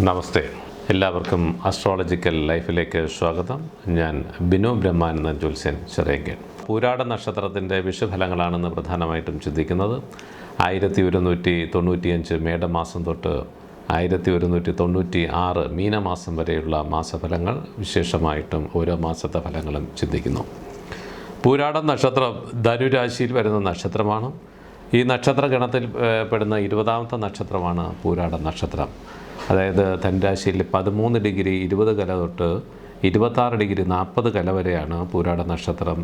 നമസ്തേ, എല്ലാവർക്കും അസ്ട്രോളജിക്കൽ ലൈഫിലേക്ക് സ്വാഗതം. ഞാൻ ബിനു ബ്രഹ്മാനന്ദൻ ജ്യോത്സ്യൻ ചിറയൻകീഴ്. പൂരാട നക്ഷത്രത്തിൻ്റെ വിഷുഫലങ്ങളാണെന്ന് പ്രധാനമായിട്ടും ചിന്തിക്കുന്നത് 1195 മേടമാസം തൊട്ട് 1196 മീനമാസം വരെയുള്ള മാസഫലങ്ങൾ, വിശേഷമായിട്ടും ഓരോ മാസത്തെ ഫലങ്ങളും ചിന്തിക്കുന്നു. പൂരാട നക്ഷത്രം ധനുരാശിയിൽ വരുന്ന നക്ഷത്രമാണ്. ഈ നക്ഷത്ര ഗണത്തിൽ പെടുന്ന 20ാമത്തെ നക്ഷത്രമാണ് പൂരാട നക്ഷത്രം. അതായത് ധനുരാശിയിൽ 13 ഡിഗ്രി 20 കല തൊട്ട് 26 ഡിഗ്രി 40 കല വരെയാണ് പൂരാട നക്ഷത്രം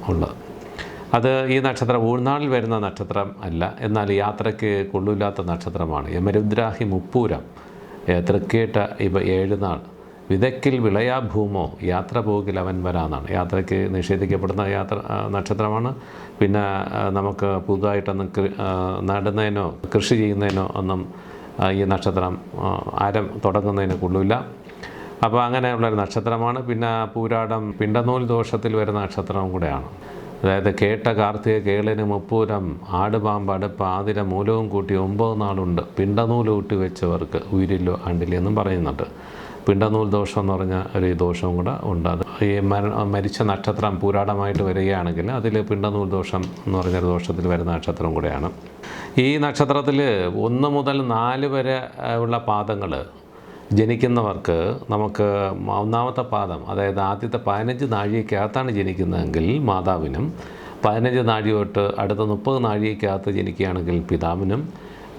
ഉള്ളത്. അത് ഈ നക്ഷത്രം ഊഴ്നാളിൽ വരുന്ന നക്ഷത്രം അല്ല, എന്നാൽ യാത്രയ്ക്ക് കൊള്ളില്ലാത്ത നക്ഷത്രമാണ്. യമരുദ്രാഹി മുപ്പൂരം, തൃക്കേട്ട ഇവ 7 നാൾ, വിതയ്ക്കിൽ വിളയാ ഭൂമോ, യാത്ര പോകിൽ അവൻ വരാന്നാണ്. യാത്രയ്ക്ക് നിഷേധിക്കപ്പെടുന്ന നക്ഷത്രമാണ്. പിന്നെ നമുക്ക് പുതുതായിട്ടൊന്നും നടുന്നതിനോ കൃഷി ചെയ്യുന്നതിനോ ഒന്നും ഈ നക്ഷത്രം ആരം തുടങ്ങുന്നതിന് കൊള്ളില്ല. അപ്പോൾ അങ്ങനെയുള്ളൊരു നക്ഷത്രമാണ്. പിന്നെ പൂരാടം പിണ്ടനൂൽ ദോഷത്തിൽ വരുന്ന നക്ഷത്രവും കൂടെയാണ്. അതായത് കേട്ട കാർത്തിക കേളിന് മുപ്പൂരം, ആടുപാമ്പ് അടുപ്പ് ആതിര മൂലവും കൂട്ടി 9 നാളുണ്ട്, പിണ്ടനൂൽ കൂട്ടി വെച്ചവർക്ക് ഉയിരില്ലോ ആണ്ടില്ല എന്നും പറയുന്നുണ്ട്. പിണ്ടനൂൽ ദോഷം എന്ന് പറഞ്ഞ ഒരു ദോഷവും കൂടെ ഉണ്ട്. അത് ഈ മരിച്ച നക്ഷത്രം പൂരാടമായിട്ട് വരികയാണെങ്കിൽ അതിൽ പിണ്ടനൂൽ ദോഷം എന്ന് പറഞ്ഞൊരു ദോഷത്തിൽ വരുന്ന നക്ഷത്രം കൂടെയാണ്. ഈ നക്ഷത്രത്തിൽ 1 മുതൽ 4 വരെ ഉള്ള പാദങ്ങൾ ജനിക്കുന്നവർക്ക് നമുക്ക് ഒന്നാമത്തെ പാദം, അതായത് ആദ്യത്തെ 15 നാഴികയ്ക്കകത്താണ് ജനിക്കുന്നതെങ്കിൽ മാതാവിനും, 15 നാഴിക തൊട്ട് അടുത്ത 30 നാഴികയ്ക്കകത്ത് ജനിക്കുകയാണെങ്കിൽ പിതാവിനും,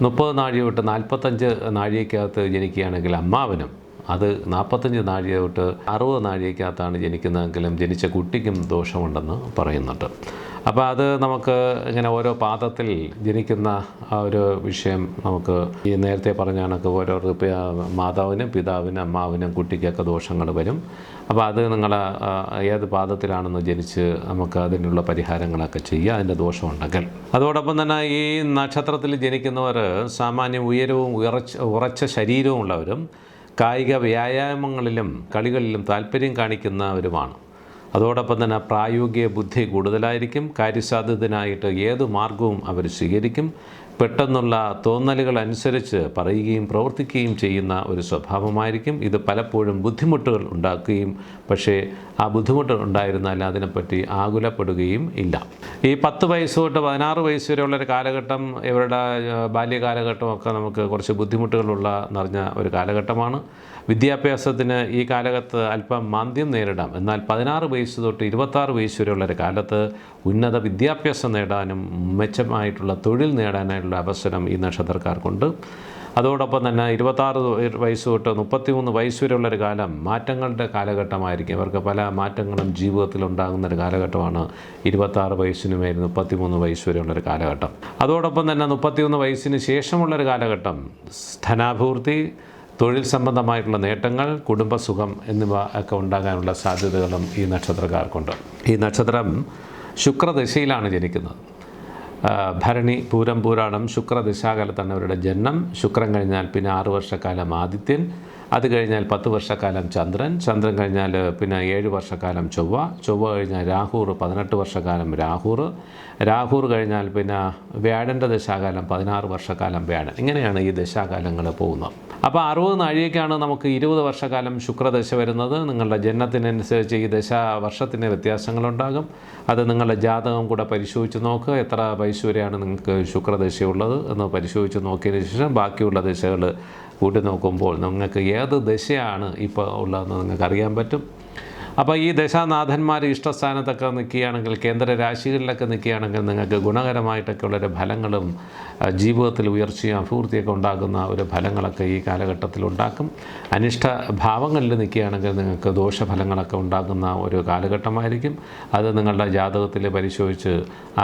30 നാഴിക തൊട്ട് 45 നാഴികയ്ക്കകത്ത് ജനിക്കുകയാണെങ്കിൽ അമ്മാവിനും, അത് 45 നാഴിക തൊട്ട് 60 നാഴികയ്ക്കകത്താണ് ജനിക്കുന്നതെങ്കിലും ജനിച്ച കുട്ടിക്കും ദോഷമുണ്ടെന്ന് പറയുന്നുണ്ട്. അപ്പോൾ അത് നമുക്ക് ഇങ്ങനെ ഓരോ പാദത്തിൽ ജനിക്കുന്ന ആ ഒരു വിഷയം നമുക്ക് ഈ നേരത്തെ പറഞ്ഞ കണക്ക് ഓരോ മാതാവിനും പിതാവിനും അമ്മാവിനും കുട്ടിക്കൊക്കെ ദോഷങ്ങൾ വരും. അപ്പോൾ അത് നിങ്ങൾ ഏത് പാദത്തിലാണെന്ന് ജനിച്ച് നമുക്ക് അതിനുള്ള പരിഹാരങ്ങളൊക്കെ ചെയ്യുക, അതിൻ്റെ ദോഷമുണ്ടെങ്കിൽ. അതോടൊപ്പം തന്നെ ഈ നക്ഷത്രത്തിൽ ജനിക്കുന്നവർ സാമാന്യം ഉയരവും ഉറച്ച ശരീരവും ഉള്ളവരും കായിക വ്യായാമങ്ങളിലും കളികളിലും താല്പര്യം കാണിക്കുന്നവരുമാണ്. അതോടൊപ്പം തന്നെ പ്രായോഗിക ബുദ്ധി കൂടുതലായിരിക്കും. കാര്യസാധ്യതനായിട്ട് ഏത് മാർഗവും അവർ സ്വീകരിക്കും. പെട്ടെന്നുള്ള തോന്നലുകൾ അനുസരിച്ച് പറയുകയും പ്രവർത്തിക്കുകയും ചെയ്യുന്ന ഒരു സ്വഭാവമായിരിക്കും. ഇത് പലപ്പോഴും ബുദ്ധിമുട്ടുകൾ ഉണ്ടാക്കുകയും, പക്ഷേ ആ ബുദ്ധിമുട്ട് ഉണ്ടായിരുന്നാൽ അതിനെപ്പറ്റി ആകുലപ്പെടുകയും ഇല്ല. ഈ 10 വയസ്സ് തൊട്ട് 16 വയസ്സ് വരെയുള്ളൊരു കാലഘട്ടം, ഇവരുടെ ബാല്യകാലഘട്ടമൊക്കെ നമുക്ക് കുറച്ച് ബുദ്ധിമുട്ടുകളുള്ള നിറഞ്ഞ ഒരു കാലഘട്ടമാണ്. വിദ്യാഭ്യാസത്തിന് ഈ കാലഘട്ടത്ത് അല്പം മാന്ദ്യം നേരിടാം. എന്നാൽ 16 വയസ്സ് തൊട്ട് 26 വയസ്സ് വരെയുള്ളൊരു കാലത്ത് ഉന്നത വിദ്യാഭ്യാസം നേടാനും മെച്ചമായിട്ടുള്ള തൊഴിൽ നേടാനായിട്ടുള്ള അവസരം ഈ നക്ഷത്രക്കാർക്കുണ്ട്. അതോടൊപ്പം തന്നെ 26 വയസ്സ് തൊട്ട് 33 വയസ്സ് വരെയുള്ളൊരു കാലം മാറ്റങ്ങളുടെ കാലഘട്ടമായിരിക്കും. ഇവർക്ക് പല മാറ്റങ്ങളും ജീവിതത്തിൽ ഉണ്ടാകുന്നൊരു കാലഘട്ടമാണ് 26 വയസ്സിന് മേൽ 33 വയസ്സ് വരെയുള്ളൊരു കാലഘട്ടം. അതോടൊപ്പം തന്നെ 33 വയസ്സിന് ശേഷമുള്ളൊരു കാലഘട്ടം ധനാഭിവൃദ്ധി, തൊഴിൽ സംബന്ധമായിട്ടുള്ള നേട്ടങ്ങൾ, കുടുംബസുഖം എന്നിവ ഒക്കെ ഉണ്ടാകാനുള്ള സാധ്യതകളും ഈ നക്ഷത്രക്കാർക്കുണ്ട്. ഈ നക്ഷത്രം ശുക്രദശയിലാണ് ജനിക്കുന്നത്. ഭരണി, പൂരം, പൂരാടം ശുക്രദശാകാലത്താണ് അവരുടെ ജന്മം. ശുക്രൻ കഴിഞ്ഞാൽ പിന്നെ 6 വർഷക്കാലം ആദിത്യൻ, അത് കഴിഞ്ഞാൽ 10 വർഷക്കാലം ചന്ദ്രൻ, ചന്ദ്രൻ കഴിഞ്ഞാൽ പിന്നെ 7 വർഷക്കാലം ചൊവ്വ കഴിഞ്ഞാൽ രാഹുർ 18 വർഷക്കാലം രാഹുർ കഴിഞ്ഞാൽ പിന്നെ വ്യാഴൻ്റെ ദശാകാലം 16 വർഷക്കാലം വ്യാഴൻ. ഇങ്ങനെയാണ് ഈ ദശാകാലങ്ങൾ പോകുന്നത്. അപ്പോൾ 60 നാഴികയ്ക്കാണ് നമുക്ക് 20 വർഷക്കാലം ശുക്രദശ വരുന്നത്. നിങ്ങളുടെ ജനനത്തിനനുസരിച്ച് ഈ വർഷത്തിന് വ്യത്യാസങ്ങളുണ്ടാകും. അത് നിങ്ങളുടെ ജാതകം കൂടെ പരിശോധിച്ച് നോക്കുക. എത്ര വയസ്സ് വരെയാണ് നിങ്ങൾക്ക് ശുക്രദശയുള്ളത് എന്ന് പരിശോധിച്ച് നോക്കിയതിന് ശേഷം ബാക്കിയുള്ള ദശകൾ കൂട്ടി നോക്കുമ്പോൾ നിങ്ങൾക്ക് ഏത് ദശയാണ് ഇപ്പോൾ ഉള്ളതെന്ന് നിങ്ങൾക്ക് അറിയാൻ പറ്റും. അപ്പോൾ ഈ ദശാനാഥന്മാർ ഇഷ്ടസ്ഥാനത്തൊക്കെ നിൽക്കുകയാണെങ്കിൽ, കേന്ദ്ര രാശികളിലൊക്കെ നിൽക്കുകയാണെങ്കിൽ നിങ്ങൾക്ക് ഗുണകരമായിട്ടൊക്കെ ഉള്ളൊരു ഫലങ്ങളും ജീവിതത്തിൽ ഉയർച്ചയും അഭിവൃദ്ധിയൊക്കെ ഉണ്ടാകുന്ന ഒരു ഫലങ്ങളൊക്കെ ഈ കാലഘട്ടത്തിൽ ഉണ്ടാക്കും. അനിഷ്ട ഭാവങ്ങളിൽ നിൽക്കുകയാണെങ്കിൽ നിങ്ങൾക്ക് ദോഷഫലങ്ങളൊക്കെ ഉണ്ടാകുന്ന ഒരു കാലഘട്ടമായിരിക്കും. അത് നിങ്ങളുടെ ജാതകത്തിൽ പരിശോധിച്ച്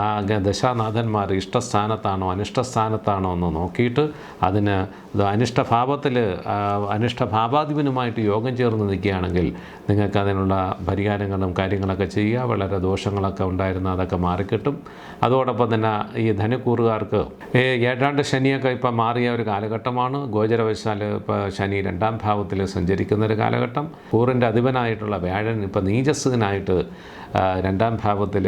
ആ ദശാനാഥന്മാർ ഇഷ്ടസ്ഥാനത്താണോ അനിഷ്ടസ്ഥാനത്താണോ എന്ന് നോക്കിയിട്ട് അതിന് അനിഷ്ടഭാവത്തിൽ അനിഷ്ടഭാവാധിപനുമായിട്ട് യോഗം ചേർന്ന് നിൽക്കുകയാണെങ്കിൽ നിങ്ങൾക്ക് അതിനുള്ള പരിഹാരങ്ങളും കാര്യങ്ങളൊക്കെ ചെയ്യുക. വളരെ ദോഷങ്ങളൊക്കെ ഉണ്ടായിരുന്ന അതൊക്കെ മാറിക്കിട്ടും. അതോടൊപ്പം തന്നെ ഈ ധനുക്കൂറുകാർക്ക് ഏഴാണ്ട് ശനിയൊക്കെ ഇപ്പം മാറിയ ഒരു കാലഘട്ടമാണ്. ഗോചരവശാൽ ഇപ്പോൾ ശനി 2ാം ഭാവത്തിൽ സഞ്ചരിക്കുന്നൊരു കാലഘട്ടം. കൂറിൻ്റെ അധിപനായിട്ടുള്ള വ്യാഴൻ ഇപ്പോൾ നീചസ്സനായിട്ട് 2ാം ഭാവത്തിൽ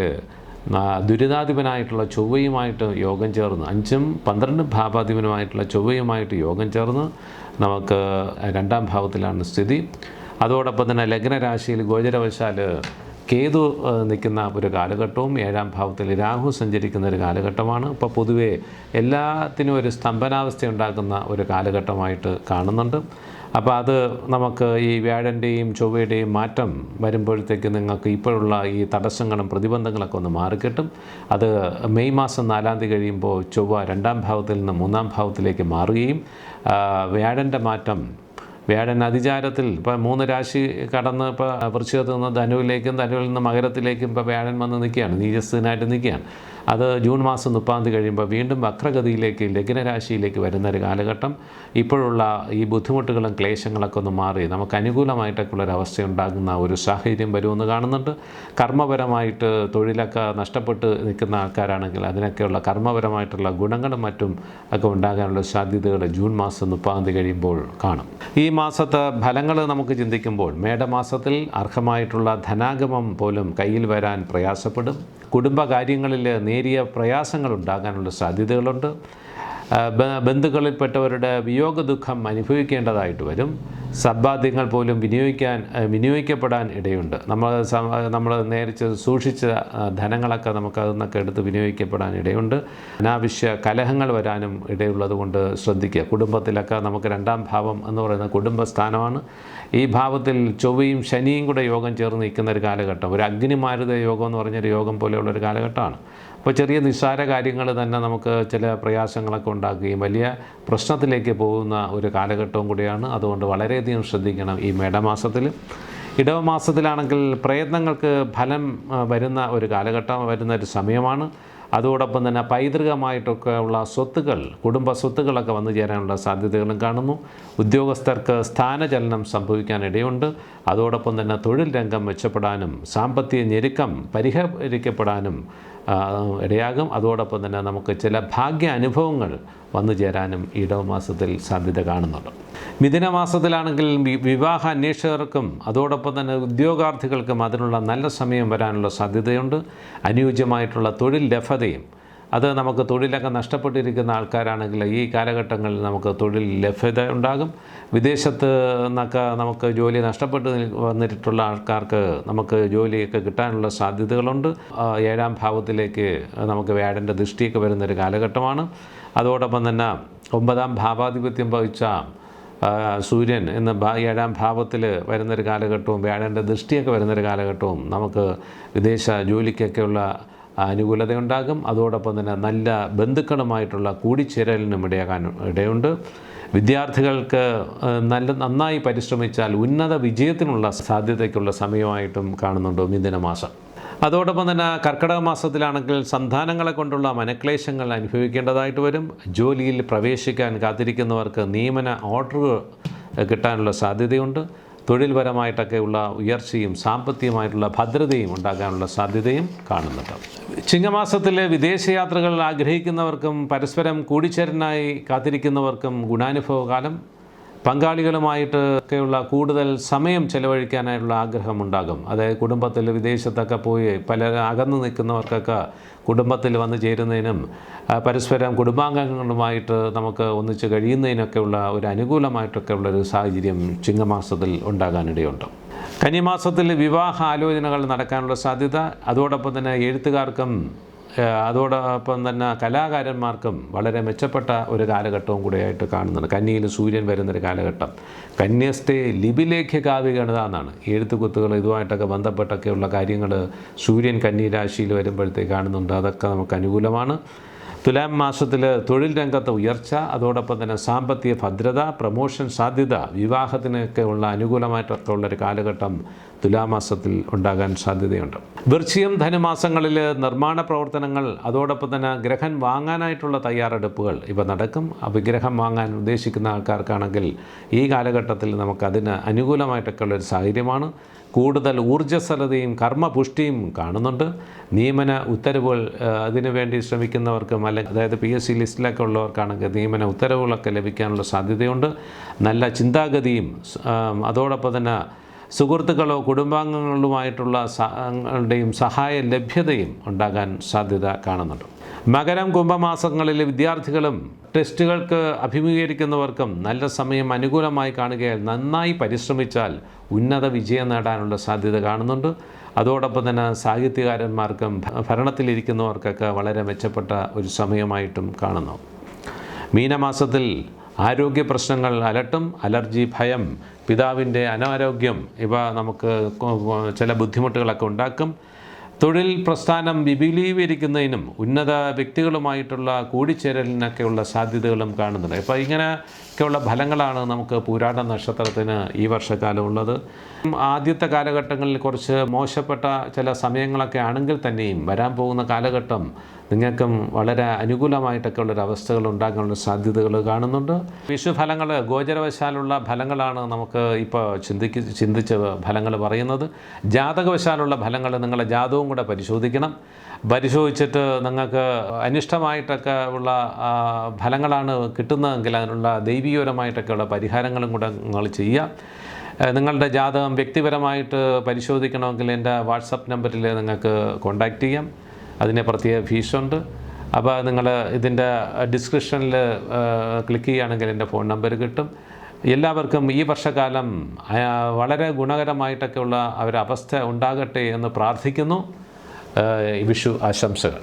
ദുരിതാധിപനായിട്ടുള്ള ചൊവ്വയുമായിട്ട് യോഗം ചേർന്ന് 5ഉം 12 ഭാവാധിപനുമായിട്ടുള്ള ചൊവ്വയുമായിട്ട് യോഗം ചേർന്ന് നമുക്ക് 2ാം ഭാവത്തിലാണ് സ്ഥിതി. അതോടൊപ്പം തന്നെ ലഗ്നരാശിയിൽ ഗോചരവശാൽ കേതു നിൽക്കുന്ന ഒരു കാലഘട്ടവും 7ാം ഭാവത്തിൽ രാഹു സഞ്ചരിക്കുന്ന ഒരു കാലഘട്ടമാണ്. ഇപ്പോൾ പൊതുവേ എല്ലാത്തിനും ഒരു സ്തംഭനാവസ്ഥ ഉണ്ടാക്കുന്ന ഒരു കാലഘട്ടമായിട്ട് കാണുന്നുണ്ട്. അപ്പോൾ അത് നമുക്ക് ഈ വ്യാഴൻ്റെയും ചൊവ്വയുടെയും മാറ്റം വരുമ്പോഴത്തേക്ക് നിങ്ങൾക്ക് ഇപ്പോഴുള്ള ഈ തടസ്സങ്ങളും പ്രതിബന്ധങ്ങളൊക്കെ ഒന്ന് മാറിക്കിട്ടും. അത് മെയ് മാസം 4-ാം തീയതി കഴിയുമ്പോൾ ചൊവ്വ 2ാം ഭാവത്തിൽ നിന്ന് 3ാം ഭാവത്തിലേക്ക് മാറുകയും വ്യാഴൻ്റെ മാറ്റം വ്യാഴൻ അതിചാരത്തിൽ ഇപ്പോൾ 3 രാശി കടന്ന് ഇപ്പോൾ വൃശ്ചികത്തിൽ നിന്ന് ധനുവിലേക്കും ധനുവിൽ നിന്ന് മകരത്തിലേക്കും ഇപ്പോൾ വ്യാഴൻ വന്ന് നിൽക്കുകയാണ്, നീചസ്ഥനായിട്ട് നിൽക്കുകയാണ്. അത് ജൂൺ മാസം 30-ാം തീയതി കഴിയുമ്പോൾ വീണ്ടും വക്രഗതിയിലേക്ക് ലഗ്നരാശിയിലേക്ക് വരുന്നൊരു കാലഘട്ടം. ഇപ്പോഴുള്ള ഈ ബുദ്ധിമുട്ടുകളും ക്ലേശങ്ങളൊക്കെ ഒന്ന് മാറി നമുക്ക് അനുകൂലമായിട്ടൊക്കെയുള്ളൊരവസ്ഥ ഉണ്ടാകുന്ന ഒരു സാഹചര്യം വരുമെന്ന് കാണുന്നുണ്ട്. കർമ്മപരമായിട്ട് തൊഴിലൊക്കെ നഷ്ടപ്പെട്ട് നിൽക്കുന്ന ആൾക്കാരാണെങ്കിൽ അതിനൊക്കെയുള്ള കർമ്മപരമായിട്ടുള്ള ഗുണങ്ങളും മറ്റും ഒക്കെ ഉണ്ടാകാനുള്ള സാധ്യതകൾ ജൂൺ മാസം 30-ാം തീയതി കഴിയുമ്പോൾ കാണും. ഈ മാസത്തെ ഫലങ്ങൾ നമുക്ക് ചിന്തിക്കുമ്പോൾ മേടമാസത്തിൽ അർഹമായിട്ടുള്ള ധനാഗമം പോലും കയ്യിൽ വരാൻ പ്രയാസപ്പെടും. കുടുംബകാര്യങ്ങളിൽ നേരിയ പ്രയാസങ്ങൾ ഉണ്ടാകാനുള്ള സാധ്യതകളുണ്ട്. ബന്ധുക്കളിൽപ്പെട്ടവരുടെ വിയോഗ ദുഃഖം അനുഭവിക്കേണ്ടതായിട്ട് വരും. സമ്പാദ്യങ്ങൾ പോലും വിനിയോഗിക്കപ്പെടാൻ ഇടയുണ്ട്. നമ്മൾ നേരിച്ച് സൂക്ഷിച്ച ധനങ്ങളൊക്കെ നമുക്ക് അതിൽ നിന്നൊക്കെ എടുത്ത് വിനിയോഗിക്കപ്പെടാൻ ഇടയുണ്ട്. അനാവശ്യ കലഹങ്ങൾ വരാനും ഇടയുള്ളത് കൊണ്ട് ശ്രദ്ധിക്കുക. കുടുംബത്തിലൊക്കെ നമുക്ക് 2ാം ഭാവം എന്ന് പറയുന്ന കുടുംബസ്ഥാനമാണ്. ഈ ഭാവത്തിൽ ചൊവ്വയും ശനിയും കൂടെ യോഗം ചേർന്ന് നിൽക്കുന്ന ഒരു കാലഘട്ടം, ഒരു അഗ്നിമാരുത യോഗം എന്ന് പറഞ്ഞൊരു യോഗം പോലെയുള്ളൊരു കാലഘട്ടമാണ്. അപ്പോൾ ചെറിയ നിസ്സാര കാര്യങ്ങൾ തന്നെ നമുക്ക് ചില പ്രയാസങ്ങളൊക്കെ ഉണ്ടാക്കുകയും വലിയ പ്രശ്നത്തിലേക്ക് പോകുന്ന ഒരു കാലഘട്ടവും കൂടിയാണ്. അതുകൊണ്ട് വളരെയധികം ശ്രദ്ധിക്കണം ഈ മേടമാസത്തിൽ. ഇടവമാസത്തിലാണെങ്കിൽ പ്രയത്നങ്ങൾക്ക് ഫലം വരുന്ന ഒരു കാലഘട്ടം, വരുന്ന ഒരു സമയമാണ്. അതോടൊപ്പം തന്നെ പൈതൃകമായിട്ടൊക്കെ ഉള്ള സ്വത്തുകൾ, കുടുംബ സ്വത്തുകളൊക്കെ വന്നു ചേരാനുള്ള സാധ്യതകളും കാണുന്നു. ഉദ്യോഗസ്ഥർക്ക് സ്ഥാനചലനം സംഭവിക്കാനിടയുണ്ട്. അതോടൊപ്പം തന്നെ തൊഴിൽ രംഗം മെച്ചപ്പെടാനും സാമ്പത്തിക ഞെരുക്കം പരിഹരിക്കപ്പെടാനും ഇടയാകും. അതോടൊപ്പം തന്നെ നമുക്ക് ചില ഭാഗ്യ അനുഭവങ്ങൾ വന്നു ചേരാനും ഇടവമാസത്തിൽ സാധ്യത കാണുന്നുണ്ട്. മിഥുനമാസത്തിലാണെങ്കിൽ വിവാഹ അന്വേഷകർക്കും അതോടൊപ്പം തന്നെ ഉദ്യോഗാർത്ഥികൾക്കും അതിനുള്ള നല്ല സമയം വരാനുള്ള സാധ്യതയുണ്ട്. അനുയോജ്യമായിട്ടുള്ള തൊഴിൽ ലഭ്യതയും, അത് നമുക്ക് തൊഴിലൊക്കെ നഷ്ടപ്പെട്ടിരിക്കുന്ന ആൾക്കാരാണെങ്കിൽ ഈ കാലഘട്ടങ്ങളിൽ നമുക്ക് തൊഴിൽ ലഭ്യത ഉണ്ടാകും. വിദേശത്ത് നിന്നൊക്കെ നമുക്ക് ജോലി നഷ്ടപ്പെട്ട് വന്നിട്ടുള്ള ആൾക്കാർക്ക് നമുക്ക് ജോലിയൊക്കെ കിട്ടാനുള്ള സാധ്യതകളുണ്ട്. 7ാം ഭാവത്തിലേക്ക് നമുക്ക് വ്യാഴൻ്റെ ദൃഷ്ടിയൊക്കെ വരുന്നൊരു കാലഘട്ടമാണ്. അതോടൊപ്പം തന്നെ 9ാം ഭാവാധിപത്യം വഹിച്ച സൂര്യൻ ഇന്ന് 7ാം ഭാവത്തിൽ വരുന്നൊരു കാലഘട്ടവും വ്യാഴൻ്റെ ദൃഷ്ടിയൊക്കെ വരുന്നൊരു കാലഘട്ടവും നമുക്ക് വിദേശ ജോലിക്കൊക്കെയുള്ള അനുകൂലതയുണ്ടാകും. അതോടൊപ്പം തന്നെ നല്ല ബന്ധുക്കളുമായിട്ടുള്ള കൂടിച്ചേരലിനും ഇടയുണ്ട്. വിദ്യാർത്ഥികൾക്ക് നന്നായി പരിശ്രമിച്ചാൽ ഉന്നത വിജയത്തിനുള്ള സാധ്യതയ്ക്കുള്ള സമയമായിട്ടും കാണുന്നുണ്ട് മിഥുനമാസം. അതോടൊപ്പം തന്നെ കർക്കിടക മാസത്തിലാണെങ്കിൽ സന്താനങ്ങളെ കൊണ്ടുള്ള മനക്ലേശങ്ങൾ അനുഭവിക്കേണ്ടതായിട്ട് വരും. ജോലിയിൽ പ്രവേശിക്കാൻ കാത്തിരിക്കുന്നവർക്ക് നിയമന ഓർഡർ കിട്ടാനുള്ള സാധ്യതയുണ്ട്. തൊഴിൽപരമായിട്ടൊക്കെയുള്ള ഉയർച്ചയും സാമ്പത്തികമായിട്ടുള്ള ഭദ്രതയും ഉണ്ടാകാനുള്ള സാധ്യതയും കാണുന്നുണ്ട്. ചിങ്ങമാസത്തിലെ വിദേശയാത്രകൾ ആഗ്രഹിക്കുന്നവർക്കും പരസ്പരം കൂടിച്ചേരനായി കാത്തിരിക്കുന്നവർക്കും ഗുണാനുഭവകാലം. പങ്കാളികളുമായിട്ടൊക്കെയുള്ള കൂടുതൽ സമയം ചെലവഴിക്കാനായിട്ടുള്ള ആഗ്രഹമുണ്ടാകും. അതായത് കുടുംബത്തിൽ വിദേശത്തൊക്കെ പോയി അകന്നു നിൽക്കുന്നവർക്കൊക്കെ കുടുംബത്തിൽ വന്നു ചേരുന്നതിനും പരസ്പരം കുടുംബാംഗങ്ങളുമായിട്ട് നമുക്ക് ഒന്നിച്ച് കഴിയുന്നതിനൊക്കെയുള്ള ഒരു അനുകൂലമായിട്ടൊക്കെയുള്ളൊരു സാഹചര്യം ചിങ്ങമാസത്തിൽ ഉണ്ടാകാനിടയുണ്ട്. കന്നിമാസത്തിൽ വിവാഹ ആലോചനകൾ നടക്കാനുള്ള സാധ്യത. അതോടൊപ്പം തന്നെ എഴുത്തുകാർക്കും അതോടൊപ്പം തന്നെ കലാകാരന്മാർക്കും വളരെ മെച്ചപ്പെട്ട ഒരു കാലഘട്ടവും കൂടെയായിട്ട് കാണുന്നുണ്ട്. കന്നിയിൽ സൂര്യൻ വരുന്നൊരു കാലഘട്ടം. കന്യസ്ഥേ ലിപിലേഖ്യ കാവ്യഗണിത എന്നാണ്. എഴുത്തുകുത്തുകൾ ഇതുമായിട്ടൊക്കെ ബന്ധപ്പെട്ടൊക്കെയുള്ള കാര്യങ്ങൾ സൂര്യൻ കന്നി രാശിയിൽ വരുമ്പോഴത്തേക്ക് കാണുന്നുണ്ട്. അതൊക്കെ നമുക്ക് അനുകൂലമാണ്. തുലാം മാസത്തിൽ തൊഴിൽ രംഗത്ത് ഉയർച്ച, അതോടൊപ്പം തന്നെ സാമ്പത്തിക ഭദ്രത, പ്രമോഷൻ സാധ്യത, വിവാഹത്തിനൊക്കെ ഉള്ള അനുകൂലമായിട്ടൊക്കെ ഉള്ളൊരു കാലഘട്ടം തുലാമാസത്തിൽ ഉണ്ടാകാൻ സാധ്യതയുണ്ട്. വൃശ്ചികം ധനുമാസങ്ങളിൽ നിർമ്മാണ പ്രവർത്തനങ്ങൾ, അതോടൊപ്പം തന്നെ ഗ്രഹം വാങ്ങാനായിട്ടുള്ള തയ്യാറെടുപ്പുകൾ ഇവ നടക്കും. വിഗ്രഹം വാങ്ങാൻ ഉദ്ദേശിക്കുന്ന ആൾക്കാർക്കാണെങ്കിൽ ഈ കാലഘട്ടത്തിൽ നമുക്കതിന് അനുകൂലമായിട്ടൊക്കെ ഉള്ളൊരു സാഹചര്യമാണ്. കൂടുതൽ ഊർജ്ജസ്വലതയും കർമ്മപുഷ്ടിയും കാണുന്നുണ്ട്. നിയമന ഉത്തരവുകൾ അതിനുവേണ്ടി ശ്രമിക്കുന്നവർക്കും അതായത് PSC ലിസ്റ്റിലൊക്കെ ഉള്ളവർക്കാണെങ്കിൽ നിയമന ഉത്തരവുകളൊക്കെ ലഭിക്കാനുള്ള സാധ്യതയുണ്ട്. നല്ല ചിന്താഗതിയും അതോടൊപ്പം തന്നെ സുഹൃത്തുക്കളോ കുടുംബാംഗങ്ങളുമായിട്ടുള്ള സഹായ ലഭ്യതയും ഉണ്ടാകാൻ സാധ്യത കാണുന്നുണ്ട്. മകരം കുംഭമാസങ്ങളിലെ വിദ്യാർത്ഥികളും ടെസ്റ്റുകൾക്ക് അഭിമുഖീകരിക്കുന്നവർക്കും നല്ല സമയം അനുകൂലമായി കാണുകയാൽ നന്നായി പരിശ്രമിച്ചാൽ ഉന്നത വിജയം നേടാനുള്ള സാധ്യത കാണുന്നുണ്ട്. അതോടൊപ്പം തന്നെ സാഹിത്യകാരന്മാർക്കും ഭരണത്തിലിരിക്കുന്നവർക്കൊക്കെ വളരെ മെച്ചപ്പെട്ട ഒരു സമയമായിട്ടും കാണുന്നു. മീനമാസത്തിൽ ആരോഗ്യ പ്രശ്നങ്ങൾ അലട്ടും. അലർജി, ഭയം, പിതാവിൻ്റെ അനാരോഗ്യം ഇവ നമുക്ക് ചില ബുദ്ധിമുട്ടുകളൊക്കെ ഉണ്ടാക്കും. തൊഴിൽ പ്രസ്ഥാനം വിപുലീകരിക്കുന്നതിനും ഉന്നത വ്യക്തികളുമായിട്ടുള്ള കൂടിച്ചേരലിനൊക്കെയുള്ള സാധ്യതകളും കാണുന്നുണ്ട്. അപ്പോൾ ഇങ്ങനെയൊക്കെയുള്ള ഫലങ്ങളാണ് നമുക്ക് പൂരാട നക്ഷത്രത്തിന് ഈ വർഷക്കാലം ഉള്ളത്. ആദ്യത്തെ കാലഘട്ടങ്ങളിൽ കുറച്ച് മോശപ്പെട്ട ചില സമയങ്ങളൊക്കെ ആണെങ്കിൽ തന്നെയും വരാൻ പോകുന്ന കാലഘട്ടം നിങ്ങൾക്കും വളരെ അനുകൂലമായിട്ടൊക്കെ ഉള്ളൊരവസ്ഥകൾ ഉണ്ടാകാനുള്ള സാധ്യതകൾ കാണുന്നുണ്ട്. വിഷുഫലങ്ങൾ ഗോചരവശാലുള്ള ഫലങ്ങളാണ് നമുക്ക് ഇപ്പോൾ ചിന്തിച്ച ഫലങ്ങൾ പറയുന്നത്. ജാതകവശാലുള്ള ഫലങ്ങൾ നിങ്ങളുടെ ജാതകവും കൂടെ പരിശോധിക്കണം. പരിശോധിച്ചിട്ട് നിങ്ങൾക്ക് അനിഷ്ടമായിട്ടൊക്കെ ഉള്ള ഫലങ്ങളാണ് കിട്ടുന്നതെങ്കിൽ അതിനുള്ള ദൈവീകപരമായിട്ടൊക്കെയുള്ള പരിഹാരങ്ങളും കൂടെ നിങ്ങൾ ചെയ്യുക. നിങ്ങളുടെ ജാതകം വ്യക്തിപരമായിട്ട് പരിശോധിക്കണമെങ്കിൽ എൻ്റെ വാട്സപ്പ് നമ്പറിൽ നിങ്ങൾക്ക് കോൺടാക്റ്റ് ചെയ്യാം. അതിന് പ്രത്യേക ഫീസുണ്ട്. അപ്പോൾ നിങ്ങൾ ഇതിൻ്റെ ഡിസ്ക്രിപ്ഷനിൽ ക്ലിക്ക് ചെയ്യുകയാണെങ്കിൽ എൻ്റെ ഫോൺ നമ്പർ കിട്ടും. എല്ലാവർക്കും ഈ വർഷകാലം വളരെ ഗുണകരമായിട്ടൊക്കെയുള്ള ഒരവസ്ഥ ഉണ്ടാകട്ടെ എന്ന് പ്രാർത്ഥിക്കുന്നു. വിഷു ആശംസകൾ.